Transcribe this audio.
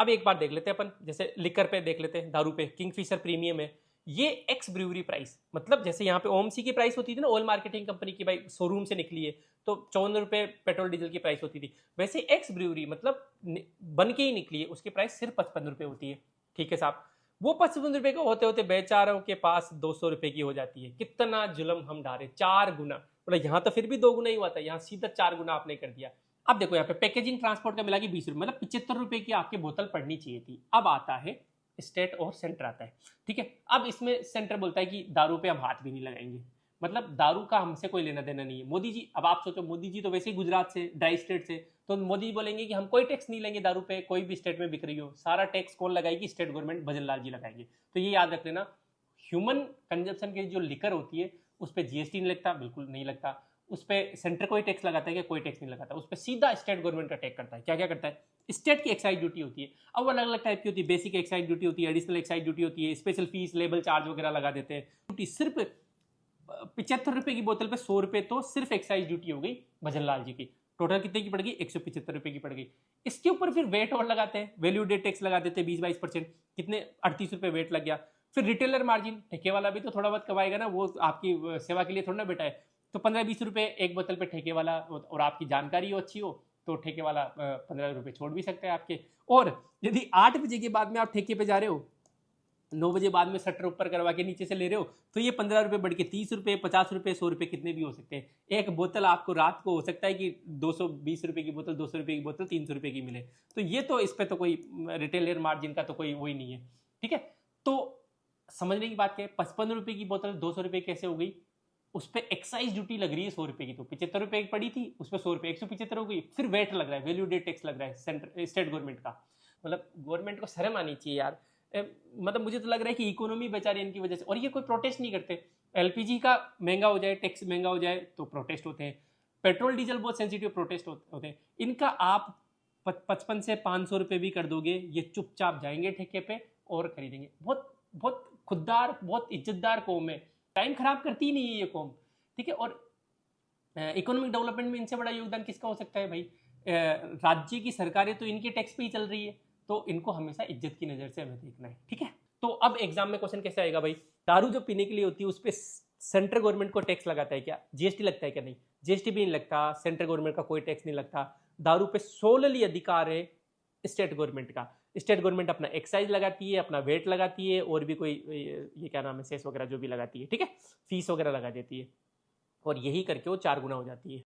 अब एक बार देख लेते हैं अपन, जैसे लिकर पे देख लेते हैं, दारू पे किंगफिशर प्रीमियम है, ये एक्स ब्रूवरी प्राइस, मतलब जैसे यहाँ पे ओएमसी की प्राइस होती थी ना, ऑयल मार्केटिंग कंपनी की, भाई शोरूम से निकली है तो 54 रुपए पेट्रोल डीजल की प्राइस होती थी, वैसे एक्स ब्रूवरी मतलब बन के ही निकली है, उसकी प्राइस सिर्फ 55 रुपए होती है। ठीक है साहब, वो 55 रुपए का होते होते बेचारों के पास 200 रुपए की हो जाती है। कितना जुल्म हम डाले, 4 गुना, मतलब यहाँ तो फिर भी 2 गुना ही हुआ था, यहाँ सीधा 4 गुना आपने कर दिया। अब देखो यहाँ पे पैकेजिंग ट्रांसपोर्ट का मिला कि 20 रुपए, मतलब 75 रुपए की आपकी बोतल पड़नी चाहिए थी। अब आता है स्टेट और सेंटर आता है, ठीक है। अब इसमें सेंटर बोलता है कि दारू पे हम हाथ भी नहीं लगाएंगे, मतलब दारू का हमसे कोई लेना देना नहीं है। मोदी जी, अब आप सोचो, मोदी जी तो वैसे ही गुजरात से, ड्राई स्टेट से, तो मोदी जी बोलेंगे कि हम कोई टैक्स नहीं लेंगे दारू पे, कोई भी स्टेट में बिक रही हो, सारा टैक्स कौन लगाएगी? स्टेट गवर्नमेंट, भजन लाल जी लगाएंगे। तो ये याद रख लेना, ह्यूमन कंजप्शन की जो लिकर होती है उस पर जीएसटी नहीं लगता, बिल्कुल नहीं लगता। उस पर सेंटर कोई टैक्स लगाता है क्या? कोई टैक्स नहीं लगाता। उस पर सीधा स्टेट गवर्नमेंट का टैक्स करता है। क्या क्या करता है? स्टेट की एक्साइज ड्यूटी होती है। अब वो अलग अलग टाइप की होती है, बेसिक एक्साइज ड्यूटी होती है, एडिशनल एक्साइज ड्यूटी होती है, स्पेशल फीस, लेबल चार्ज वगैरह लगा देते हैं। ड्यूटी सिर्फ 75 रुपए की बोतल पे 100 रुपए तो सिर्फ एक्साइज ड्यूटी हो गई भजन लाल जी की। टोटल कितने की पड़ गई? 175 रुपए की पड़ गई। इसके ऊपर फिर वेट और लगाते हैं, वैल्यू डेट टैक्स लगा देते हैं 20-22%, कितने 38 रुपए वेट लग गया। फिर रिटेलर मार्जिन, ठेके वाला भी तो थोड़ा बहुत कमाएगा ना, वो आपकी सेवा के लिए थोड़ा ना बेटा है। तो 15-20 रुपए एक बोतल पे ठेके वाला, और आपकी जानकारी हो अच्छी हो तो ठेके वाला 15 रुपए छोड़ भी सकते हैं आपके। और यदि 8 बजे के बाद में आप ठेके पे जा रहे हो, 9 बजे बाद में शटर ऊपर करवा के नीचे से ले रहे हो, तो ये 15 रुपए बढ़ के 30 रुपए, 50 रुपए, 100 रुपए, कितने भी हो सकते हैं। एक बोतल आपको रात को हो सकता है कि 220 रुपए की बोतल, 200 रुपए की बोतल 300 रुपए की मिले। तो ये तो इस पर तो कोई रिटेलर मार्जिन का तो कोई वही नहीं है। ठीक है, तो समझने की बात क्या है, 55 रुपए की बोतल 200 रुपए कैसे हो गई? उस पर एक्साइज ड्यूटी लग रही है 100 रुपए की, तो 75 रुपए की पड़ी थी, उस पर 100 रुपए, 175 हो गई। फिर वेट लग रहा है, वैल्यू डेट टैक्स लग रहा है सेंटर स्टेट गवर्नमेंट का। मतलब गवर्नमेंट को शर्म आनी चाहिए यार। मतलब मुझे तो लग रहा है कि इकोनॉमी बचा रही है इनकी वजह से, और ये कोई प्रोटेस्ट नहीं करते। एलपीजी का महंगा हो जाए, टैक्स महंगा हो जाए तो प्रोटेस्ट होते हैं, पेट्रोल डीजल बहुत सेंसिटिव, प्रोटेस्ट होते हैं। इनका आप 55 से 500 रुपए भी कर दोगे, ये चुपचाप जाएंगे ठेके पे और खरीदेंगे। बहुत बहुत खुददार, बहुत इज्जतदार कौम है, टाइम खराब करती ही नहीं है ये कौम। ठीक है, और इकोनॉमिक डेवलपमेंट में इनसे बड़ा योगदान किसका हो सकता है भाई? राज्य की सरकारें तो इनके टैक्स पे ही चल रही है, तो इनको हमेशा इज्जत की नजर से हमें देखना है। ठीक है, तो अब एग्जाम में क्वेश्चन कैसे आएगा भाई? दारू जो पीने के लिए होती है उस पर सेंट्रल गवर्नमेंट को टैक्स लगाता है क्या? जीएसटी लगता है क्या? नहीं, जीएसटी भी नहीं लगता, सेंट्रल गवर्नमेंट का कोई टैक्स नहीं लगता। दारू पे सोलली अधिकार है स्टेट गवर्नमेंट का। स्टेट गवर्नमेंट अपना एक्साइज लगाती है, अपना वेट लगाती है, और भी कोई ये क्या नाम है, सेस वगैरह जो भी लगाती है, ठीक है, फीस वगैरह लगा देती है, और यही करके वो 4 गुना हो जाती है।